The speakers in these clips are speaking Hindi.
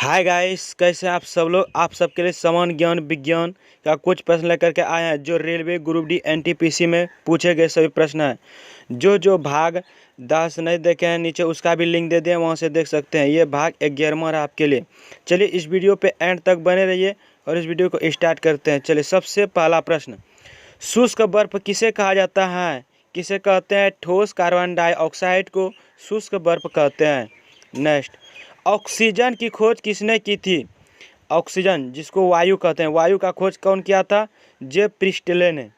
हाय गाइस, कैसे हैं आप सब लोग। आप सबके लिए समान ज्ञान विज्ञान का कुछ प्रश्न लेकर के आए हैं जो रेलवे ग्रुप डी एनटीपीसी में पूछे गए सभी प्रश्न हैं। जो भाग 10 नहीं देखे हैं नीचे उसका भी लिंक दे दिए, वहां से देख सकते हैं। ये भाग 11वां है आपके लिए। चलिए इस वीडियो पे एंड तक बने रहिए और इस वीडियो को स्टार्ट करते हैं। चलिए सबसे पहला प्रश्न, शुष्क बर्फ किसे कहा जाता है? किसे कहते हैं? ठोस कार्बन डाइऑक्साइड को शुष्क बर्फ कहते हैं। नेक्स्ट, ऑक्सीजन की खोज किसने की थी? ऑक्सीजन जिसको वायु कहते हैं, वायु का खोज कौन किया था? जे प्रिस्टले ने।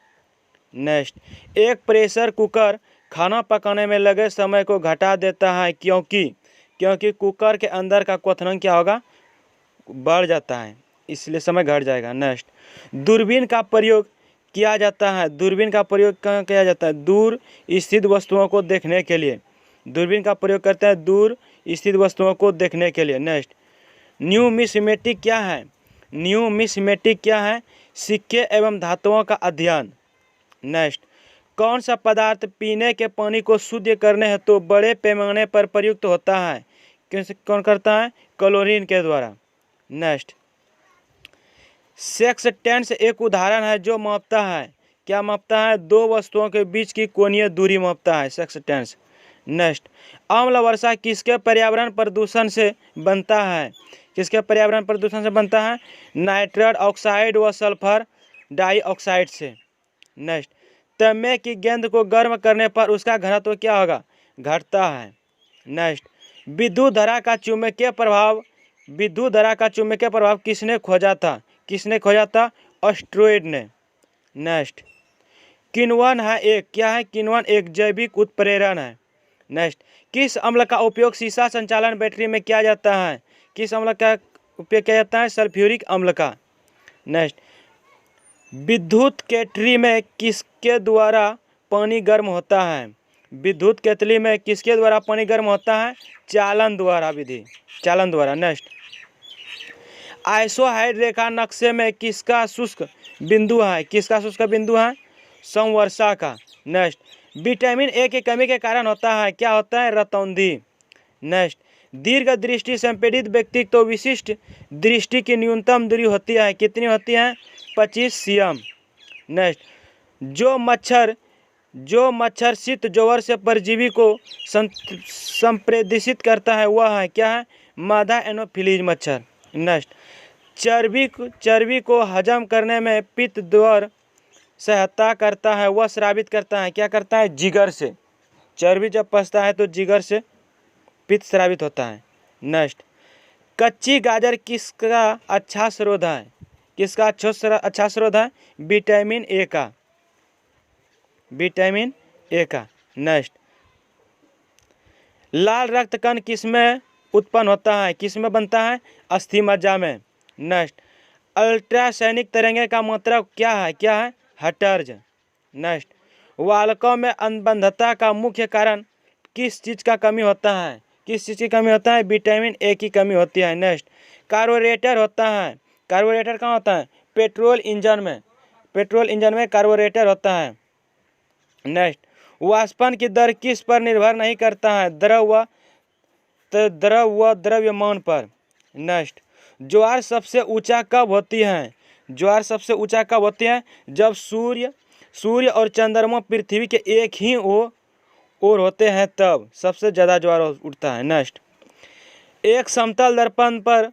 नेक्स्ट, एक प्रेशर कुकर खाना पकाने में लगे समय को घटा देता है क्योंकि कुकर के अंदर का क्वथनांक क्या होगा? बढ़ जाता है, इसलिए समय घट जाएगा। नेक्स्ट, दूरबीन का प्रयोग किया जाता है। दूरबीन का प्रयोग कहाँ किया जाता है? दूर स्थित वस्तुओं को देखने के लिए। दूरबीन का प्रयोग करते हैं दूर स्थित वस्तुओं को देखने के लिए। नेक्स्ट, न्यूमिस्मेटिक क्या है? न्यूमिस्मेटिक क्या है? सिक्के एवं धातुओं का अध्ययन। नेक्स्ट, कौन सा पदार्थ पीने के पानी को शुद्ध करने हेतु तो बड़े पैमाने पर प्रयुक्त होता है? कौन करता है? क्लोरीन के द्वारा। नेक्स्ट, सेक्सटेंस एक उदाहरण है जो मापता है, क्या मापता है? दो वस्तुओं के बीच की कोणीय दूरी मापता है, सेक्सटेंस। नेक्स्ट, अम्ल वर्षा किसके पर्यावरण प्रदूषण से बनता है? किसके पर्यावरण प्रदूषण से बनता है? नाइट्रस ऑक्साइड व सल्फर डाइऑक्साइड से। नेक्स्ट, तांबे की गेंद को गर्म करने पर उसका घनत्व क्या होगा? घटता है। नेक्स्ट, विद्युत धारा का चुंबकीय प्रभाव किसने खोजा था? किसने खोजा था? ऑस्ट्रोइड ने। नेक्स्ट, किण्वन है एक, क्या है? किण्वन एक जैविक उत्प्रेरण है। नेक्स्ट, किस अम्ल का उपयोग शीशा संचालन बैटरी में किया जाता है? किस अम्ल का उपयोग किया जाता है? सल्फ्यूरिक अम्ल का। नेक्स्ट, विद्युत केतली में किसके द्वारा पानी गर्म होता है? विद्युत केतली में किसके द्वारा पानी गर्म होता है? चालन द्वारा, विधि चालन द्वारा। नेक्स्ट, आइसोहाइड रेखा नक्शे में किसका शुष्क बिंदु है? किसका शुष्क बिंदु है? संवर्षा का। नेक्स्ट, विटामिन ए की कमी के कारण होता है, क्या होता है? रतौंधी। नेक्स्ट, दीर्घ दृष्टि संपीड़ित व्यक्ति तो विशिष्ट दृष्टि की न्यूनतम दूरी होती है, कितनी होती है? 25 cm। नेक्स्ट, जो मच्छर शीत ज्वर से परजीवी को संप्रेषित करता है वह है, क्या है? मादा एनोफिलीज मच्छर। नेक्स्ट, चर्बी को हजम करने में पित्त द्वार सहायता करता है, वह स्रावित करता है, क्या करता है? जिगर से। चर्बी जब पचता है तो जिगर से पित्त स्रावित होता है। नेक्स्ट, कच्ची गाजर किसका अच्छा स्रोत है? किसका अच्छा स्रोत है? विटामिन ए का, विटामिन ए का। नेक्स्ट, लाल रक्त कण किसमें उत्पन्न होता है? किसमें बनता है? अस्थि मज्जा में। नेक्स्ट, अल्ट्रासैनिक तरंगे का मात्रक क्या है? क्या है? हर्ट्ज। नेक्स्ट, बालकों में अनुबंधता का मुख्य कारण किस चीज़ का कमी होता है? किस चीज़ की कमी होता है? विटामिन ए की कमी होती है। नेक्स्ट, कार्बोरेटर होता है, कार्बोरेटर कहाँ होता है? पेट्रोल इंजन में, पेट्रोल इंजन में कार्बोरेटर होता है। नेक्स्ट, वाष्पन की दर किस पर निर्भर नहीं करता है? द्रव व द्रव्यमान पर। नेक्स्ट, ज्वार सबसे ऊंचा कब होती है? ज्वार सबसे ऊंचा कब होती है? जब सूर्य और चंद्रमा पृथ्वी के एक ही ओर होते हैं, तब सबसे ज़्यादा ज्वार उठता है। नेक्स्ट, एक समतल दर्पण पर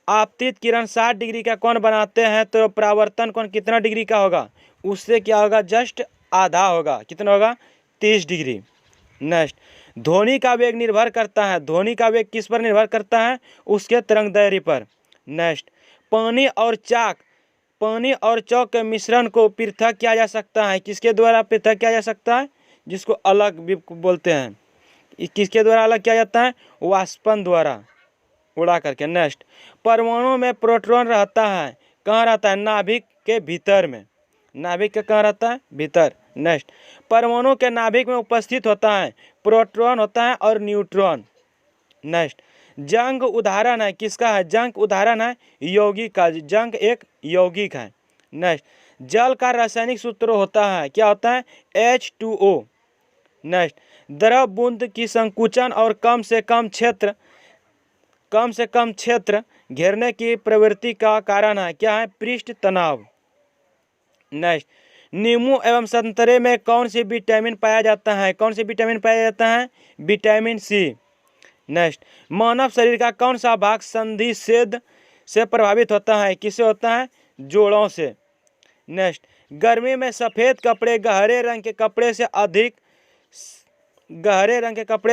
आपतित किरण 60 डिग्री का कोण बनाते हैं तो परावर्तन कोण कितना डिग्री का होगा? उससे क्या होगा? जस्ट आधा होगा। कितना होगा? 30 डिग्री। नेक्स्ट, ध्वनि का वेग निर्भर करता है, ध्वनि का वेग किस पर निर्भर करता है? उसके तरंग दैर्ध्य पर। नेक्स्ट, पानी और चौक के मिश्रण को पृथक किया जा सकता है, किसके द्वारा पृथक किया जा सकता है? जिसको अलग भी बोलते हैं। किसके द्वारा अलग किया जाता है? वाष्पन द्वारा उड़ा करके। नेक्स्ट, परमाणु में प्रोटॉन रहता है, कहाँ रहता है? नाभिक के भीतर में। नाभिक के कहाँ रहता है? भीतर। नेक्स्ट, परमाणु के नाभिक में उपस्थित होता है प्रोटॉन होता है और न्यूट्रॉन। नेक्स्ट, जंग उदाहरण है, किसका है? जंग उदाहरण है यौगिक का, जंग एक यौगिक है। नेक्स्ट, जल का रासायनिक सूत्र होता है, क्या होता है? H2O। नेक्स्ट, द्रव बूंद की संकुचन और कम से कम क्षेत्र कम से कम क्षेत्र घेरने की प्रवृत्ति का कारण है, क्या है? पृष्ठ तनाव। नेक्स्ट, नींबू एवं संतरे में कौन सी विटामिन पाया जाता है? कौन सी विटामिन पाया जाता है? Vitamin C. नेक्स्ट, मानव शरीर का कौन सा भाग संधि छेद से प्रभावित होता है? किससे होता है? जोड़ों से। नेक्स्ट, गर्मी में सफ़ेद कपड़े गहरे रंग के कपड़े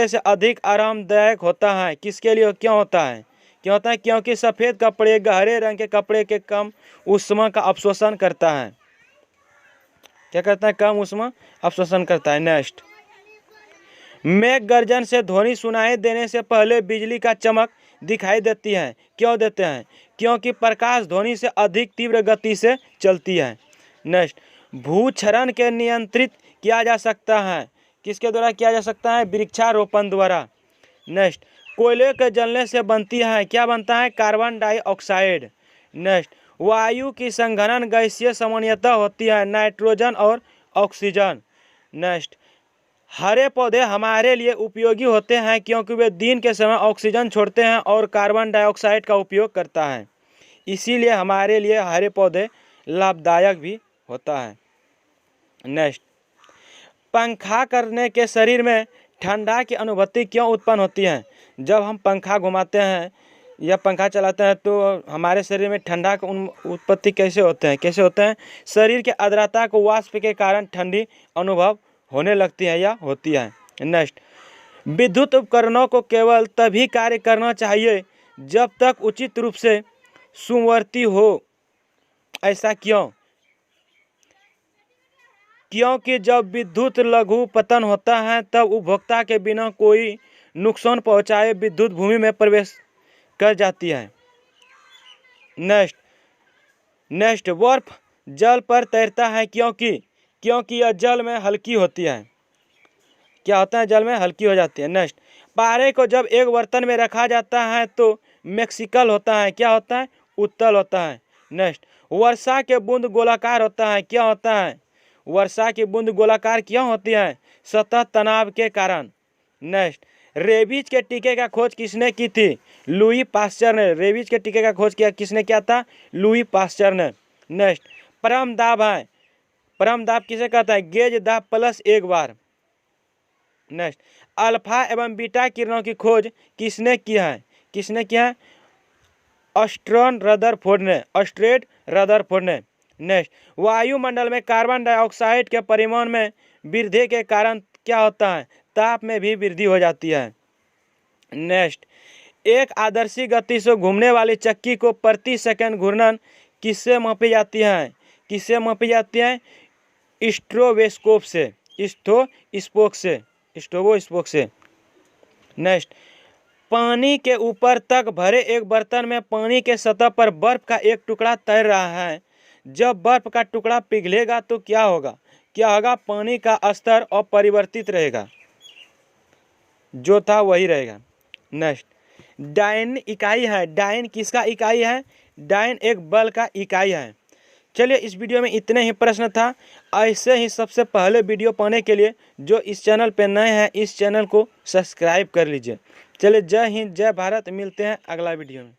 से अधिक आरामदायक होता है। किसके लिए? क्यों होता है? क्यों होता है? क्योंकि सफ़ेद कपड़े गहरे रंग के कपड़े के कम ऊष्मा का अवशोषण करता है। क्या करता है? कम ऊष्मा अवशोषण करता है। नेक्स्ट, मेघ गर्जन से ध्वनि सुनाई देने से पहले बिजली का चमक दिखाई देती है। क्यों देते हैं? क्योंकि प्रकाश ध्वनि से अधिक तीव्र गति से चलती है। नेक्स्ट, भूक्षरण के नियंत्रित किया जा सकता है। किसके द्वारा किया जा सकता है? वृक्षारोपण द्वारा। नेक्स्ट, कोयले के जलने से बनती है, क्या बनता है? Carbon dioxide. नेक्स्ट, वायु की संघनन गैसीय सामान्यतः होती है, नाइट्रोजन और ऑक्सीजन। नेक्स्ट, हरे पौधे हमारे लिए उपयोगी होते हैं क्योंकि वे दिन के समय ऑक्सीजन छोड़ते हैं और कार्बन डाइऑक्साइड का उपयोग करता है, इसीलिए हमारे लिए हरे पौधे लाभदायक भी होता है। नेक्स्ट, पंखा करने के शरीर में ठंडा की अनुभूति क्यों उत्पन्न होती है? जब हम पंखा घुमाते हैं या पंखा चलाते हैं तो हमारे शरीर में ठंडा की उत्पत्ति कैसे होते हैं? शरीर के आर्द्रता को वाष्प के कारण ठंडी अनुभव होने लगती है या होती है। नेक्स्ट, विद्युत उपकरणों को केवल तभी कार्य करना चाहिए जब तक उचित रूप से सुवर्ती हो। ऐसा क्यों? क्योंकि जब विद्युत लघु पतन होता है तब उपभोक्ता के बिना कोई नुकसान पहुंचाए विद्युत भूमि में प्रवेश कर जाती है। नेक्स्ट, बर्फ जल पर तैरता है क्योंकि यह जल में हल्की होती है। क्या होता है? जल में हल्की हो जाती है। नेक्स्ट, पारे को जब एक बर्तन में रखा जाता है तो मैक्सिकल होता है, क्या होता है? उत्तल होता है। नेक्स्ट, वर्षा के बूंद गोलाकार होता है, क्या होता है? वर्षा की बूंद गोलाकार क्यों होती है? सतह तनाव के कारण। नेक्स्ट, रेबीज के टीके का खोज किसने की थी? लुई पास्चर ने। रेबीज के टीके का खोज किसने किया था? लुई पास्चर ने। नेक्स्ट, परम दाब है, परम दाब किसे कहता है? गेज दाब प्लस एक बार। नेक्स्ट, अल्फा एवं बीटा किरणों की खोज किसने की है? ऑस्ट्रेड रदरफोर्ड ने। नेक्स्ट, वायुमंडल में कार्बन डाइऑक्साइड के परिमाण में वृद्धि के कारण क्या होता है? ताप में भी वृद्धि हो जाती है। नेक्स्ट, एक आदर्शी गति से घूमने वाली चक्की को प्रति सेकंड घूर्णन किससे मापी जाती है? स्ट्रोबोस्कोप से। नेक्स्ट, पानी के ऊपर तक भरे एक बर्तन में पानी के सतह पर बर्फ का एक टुकड़ा तैर रहा है। जब बर्फ का टुकड़ा पिघलेगा तो क्या होगा? पानी का स्तर अपरिवर्तित रहेगा, जो था वही रहेगा। नेक्स्ट, डाइन इकाई है। डाइन किसका इकाई है? डाइन एक बल का इकाई है। चलिए, इस वीडियो में इतने ही प्रश्न था। ऐसे ही सबसे पहले वीडियो पाने के लिए जो इस चैनल पर नए हैं, इस चैनल को सब्सक्राइब कर लीजिए। चलिए, जय हिंद, जय भारत। मिलते हैं अगला वीडियो में।